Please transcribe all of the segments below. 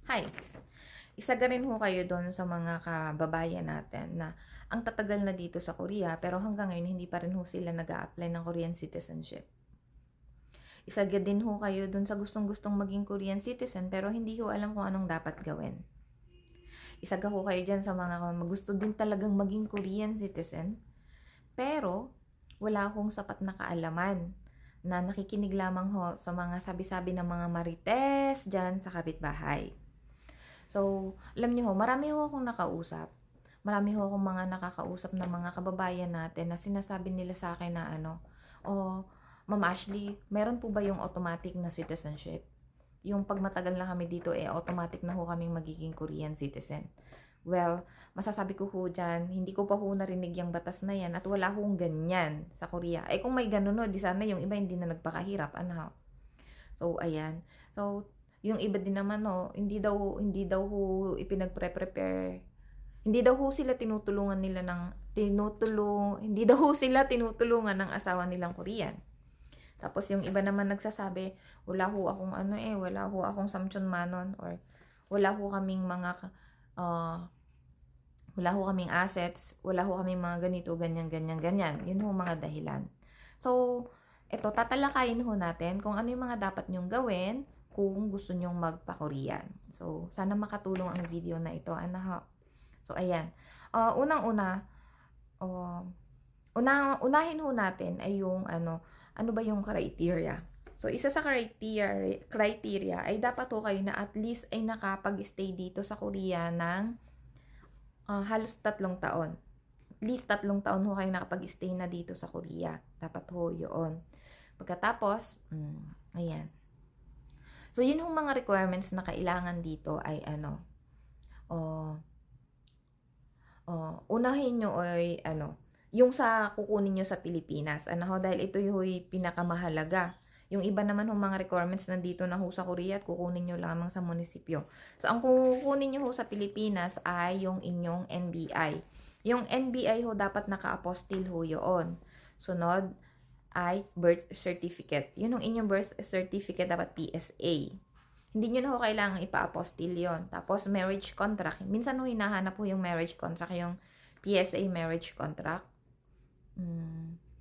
Hi! Isa rin ho kayo doon sa mga kababayan natin na ang tatagal na dito sa Korea pero hanggang ngayon hindi pa rin ho sila nag-a-apply ng Korean citizenship. Isa din ho kayo doon sa gustong-gustong maging Korean citizen pero hindi ho alam kung anong dapat gawin. Isa ho kayo dyan sa mga gusto din talagang maging Korean citizen pero wala hong sapat na kaalaman na nakikinig lamang ho sa mga sabi-sabi ng mga marites dyan sa kapitbahay. So, alam niyo ho, marami ho akong nakausap. Marami ho akong mga nakakausap na mga kababayan natin na sinasabi nila sa akin na oh, Ma'am Ashley, meron po ba yung automatic na citizenship? Yung pag matagal na kami dito, automatic na ho kaming magiging Korean citizen. Well, masasabi ko ho dyan, hindi ko pa ho narinig yung batas na yan at wala hong ganyan sa Korea. Kung may ganun di sana yung iba hindi na nagpakahirap, ano. So, ayan. So, yung iba din naman hindi daw ho ipinagpre-prepare. Hindi daw ho sila tinutulungan nila hindi daw ho sila tinutulungan ng asawa nilang Korean. Tapos yung iba naman nagsasabi, wala ho akong samchon manon or wala ho kaming mga wala ho kaming assets, wala ho kaming mga ganito, ganyan. Yun ho mga dahilan. So, ito, tatalakayin ho natin kung ano yung mga dapat nyong gawin kung gusto nyong magpa-Korean. So, sana makatulong ang video na ito. So, ayan. Unang-una, unahin ho natin ay yung ano ba yung criteria. So, isa sa criteria ay dapat ho kayo na at least ay nakapag-stay dito sa Korea ng halos 3 taon. At least 3 taon ho kayo nakapag-stay na dito sa Korea. Dapat ho yun. Pagkatapos, ayan. So, yun yung mga requirements na kailangan dito ay unahin nyo ay yung sa kukunin nyo sa Pilipinas. Dahil ito yung pinakamahalaga. Yung iba naman yung mga requirements nandito na ho sa Korea at kukunin nyo lamang sa munisipyo. So, ang kukunin nyo ho sa Pilipinas ay yung inyong NBI. Yung NBI ho dapat naka-apostil ho yun. Sunod ay birth certificate. Yun yung inyong birth certificate dapat PSA. Hindi nyo na ho kailangan ipa-apostil yun. Tapos marriage contract. Minsan ho hinahanap po yung marriage contract, yung PSA marriage contract.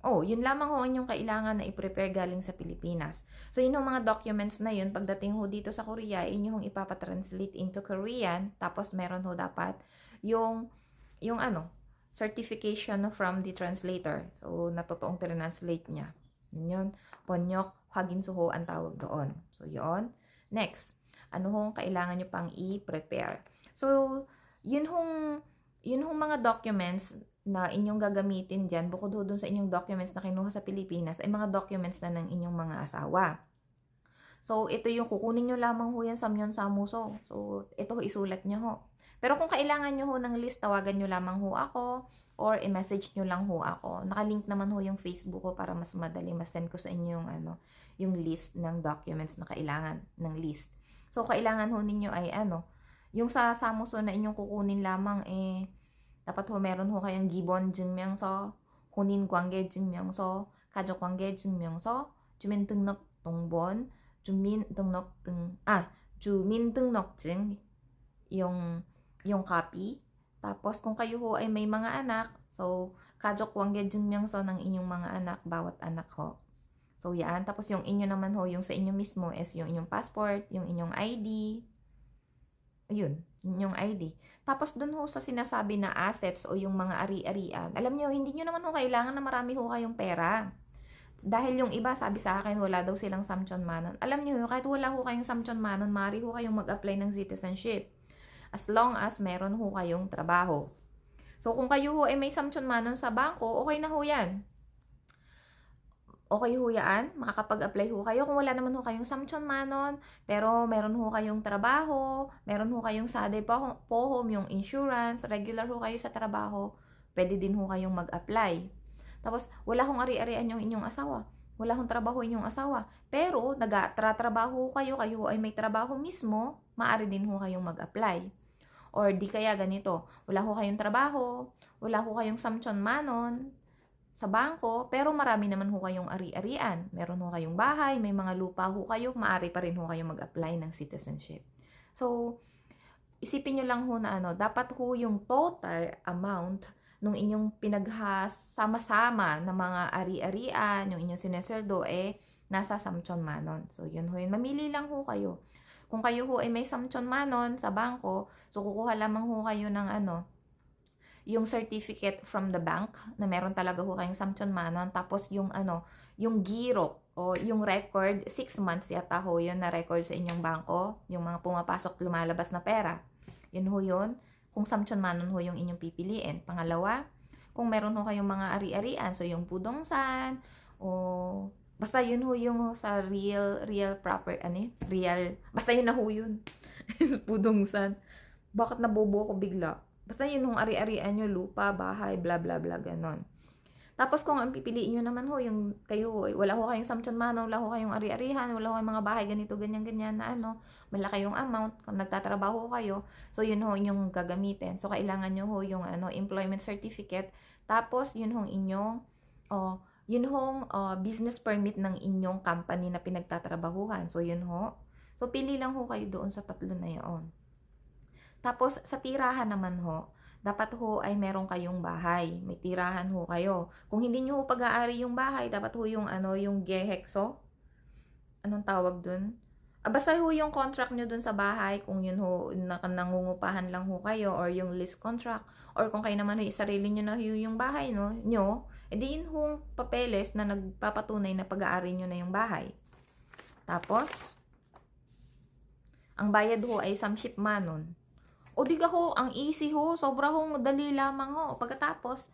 Yun lamang ho inyong kailangan na i-prepare galing sa Pilipinas. So, yun yung mga documents na yun, pagdating ho dito sa Korea, inyong ipapatranslate into Korean. Tapos, meron ho dapat yung certification from the translator. So, natotoong translate niya. Yun. Ponyok, haginsuho ang tawag doon. So, yun. Next, ano hong kailangan nyo pang i-prepare? So, yun hong mga documents na inyong gagamitin dyan, bukod ho dun sa inyong documents na kinuha sa Pilipinas, ay mga documents na ng inyong mga asawa. So, ito yung kukunin nyo lamang ho yan sa Samyeon Samuso. So, ito ho, isulat nyo ho. Pero kung kailangan nyo ho ng list, tawagan nyo lamang ho ako or i-message nyo lang ho ako. Nakalink naman ho yung Facebook ko para mas madali, mas-send ko sa inyo yung list ng documents na kailangan ng list. So, kailangan ho ninyo ay yung sa Samuso na inyong kukunin lamang dapat ho meron ho kayong 기본 증명서, 혼인 관계 증명서, 가족 관계 증명서, 주민등록번호, 주민등록증, yung copy. Tapos kung kayo ho ay may mga anak, so 가족 관계 증명서 ng inyong mga anak, bawat anak ho. So yan, tapos yung inyo naman ho, yung sa inyo mismo is yung inyong passport, yung inyong ID. Ayun, yung ID. Tapos dun ho sa sinasabi na assets o yung mga ari-arian, alam niyo, hindi niyo naman ho kailangan na marami ho kayong pera. Dahil yung iba sabi sa akin, wala daw silang samchon manon. Alam niyo, kahit wala ho kayong samchon manon, maaari ho kayong mag-apply ng citizenship. As long as meron ho kayong trabaho. So kung kayo ho ay may samchon manon sa bangko, okay na ho yan. Okay ho yan, makakapag-apply ho kayo. Kung wala naman ho kayong samchon manon, pero meron ho kayong trabaho, meron ho kayong sade pohom, yung insurance, regular ho kayo sa trabaho, pwede din ho kayong mag-apply. Tapos, wala hong ari-arian yung inyong asawa. Wala hong trabaho inyong asawa. Pero, nag-trabaho kayo ay may trabaho mismo, maaari din ho kayong mag-apply. Or di kaya ganito, wala ho kayong trabaho, wala ho kayong samchon manon, sa bangko, pero marami naman ho kayong ari-arian. Meron ho kayong bahay, may mga lupa ho kayo, maaari pa rin ho kayong mag-apply ng citizenship. So, isipin nyo lang ho na ano, dapat ho yung total amount nung inyong pinaghasama-sama na mga ari-arian, yung inyong sinesweldo, nasa Samchon Manon. So, yun ho yun. Mamili lang ho kayo. Kung kayo ho ay may Samchon Manon sa bangko, so kukuha lamang ho kayo ng ano, yung certificate from the bank na meron talaga ho kayong Samchon Manon, tapos yung ano, yung giro o yung record, 6 months yata ho yun na record sa inyong bangko, yung mga pumapasok lumalabas na pera. Yun ho yun. Kung Samchon Manon ho yung inyong pipiliin. Pangalawa, kung meron ho kayong mga ari-arian, so yung pudongsan, o basta yun ho yung sa real proper, real, basta yun na ho yun. Pudongsan. Bakit nabobo ko bigla? Basta yun yung ari-arian nyo, lupa, bahay, bla bla bla, ganon. Tapos kung ang pipiliin nyo naman ho, yung kayo ho, wala ho kayong Samchon Manon, wala ho kayong ari-arihan, wala ho kayong mga bahay, ganito, ganyan na ano, malaki yung amount, kung nagtatrabaho kayo, so yun ho yung gagamitin. So kailangan nyo ho yung ano, employment certificate, tapos yun ho inyong, yun hong business permit ng inyong company na pinagtatrabahuhan. So yun ho. So pili lang ho kayo doon sa tatlo na yun. Tapos sa tirahan naman ho, dapat ho ay meron kayong bahay. May tirahan ho kayo. Kung hindi nyo ho pag-aari yung bahay, dapat ho yung ano, yung gehekso. Anong tawag dun? Basta ho yung contract nyo dun sa bahay, kung yun ho, nangungupahan lang ho kayo, or yung lease contract, or kung kayo naman ho, sarili nyo na ho yung bahay nyo, edi yun hong papeles na nagpapatunay na pag-aari nyo na yung bahay. Tapos, ang bayad ho ay Samship Manon. O di ka ho, ang easy ho, sobra hong dali lamang ho. Pagkatapos,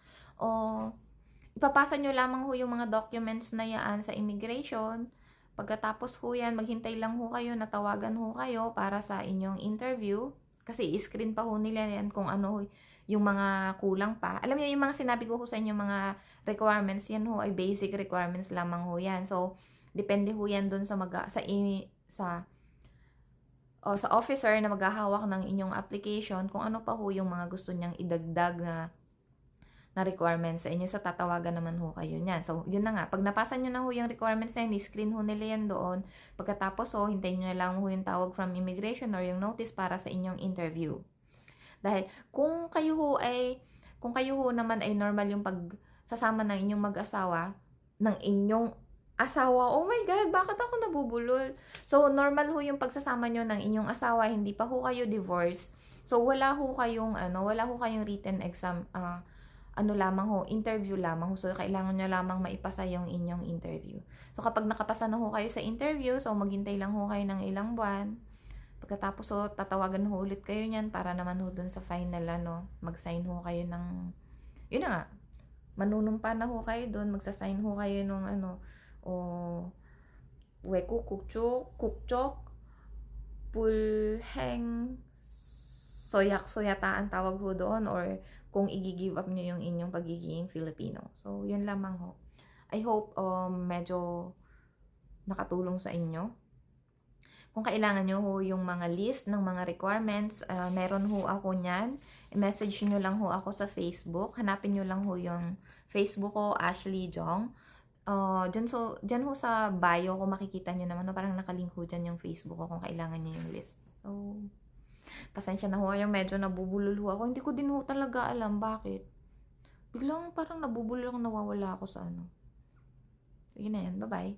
ipapasa nyo lamang ho yung mga documents na yan sa immigration. Pagkatapos ho yan, maghintay lang ho kayo, natawagan ho kayo para sa inyong interview. Kasi i-screen pa ho nila yan kung ano ho, yung mga kulang pa. Alam niyo yung mga sinabi ko ho sa inyo, mga requirements, yan ho ay basic requirements lamang ho yan. So, depende ho yan dun sa sa officer na maghahawak ng inyong application, kung ano pa ho yung mga gusto niyang idagdag na requirements sa inyo. So, tatawagan naman ho kayo niyan. So, yun na nga. Pag napasa nyo na ho yung requirements na yun, screen ho nila yan doon. Pagkatapos ho, hintayin nyo lang ho yung tawag from immigration or yung notice para sa inyong interview. Dahil, kung kayo ho naman ay normal yung pagsasama ng inyong mag-asawa, ng inyong asawa, oh my God, bakit ako nabubulol? So, normal ho yung pagsasama nyo ng inyong asawa, hindi pa ho kayo divorce. So, wala ho kayong written exam, lamang ho, interview lamang ho. So, kailangan nyo lamang maipasa yung inyong interview. So, kapag nakapasa na ho kayo sa interview, so, maghintay lang ho kayo ng ilang buwan. Pagkatapos ho, tatawagan ho ulit kayo niyan para naman ho dun sa final, mag-sign ho kayo ng, yun na nga, manunumpa na ho kayo dun, magsasign ho kayo nung kukchok, pulheng, soyak-soyataan tawag ho doon, or kung i-give up nyo yung inyong pagiging Filipino. So, yun lamang ho. I hope medyo nakatulong sa inyo. Kung kailangan nyo ho yung mga list ng mga requirements, meron ho ako nyan. I-message nyo lang ho ako sa Facebook. Hanapin nyo lang ho yung Facebook ko, Ashley Jong. Dyan ho sa bio ko makikita nyo naman, parang nakalink ho dyan yung Facebook ko kung kailangan nyo yung list. So, pasensya na ho, yung medyo nabubulol ho ako. Hindi ko din ho talaga alam bakit. Biglang parang nabubulol ako, nawawala ako sa ano. Sige na yan, bye-bye.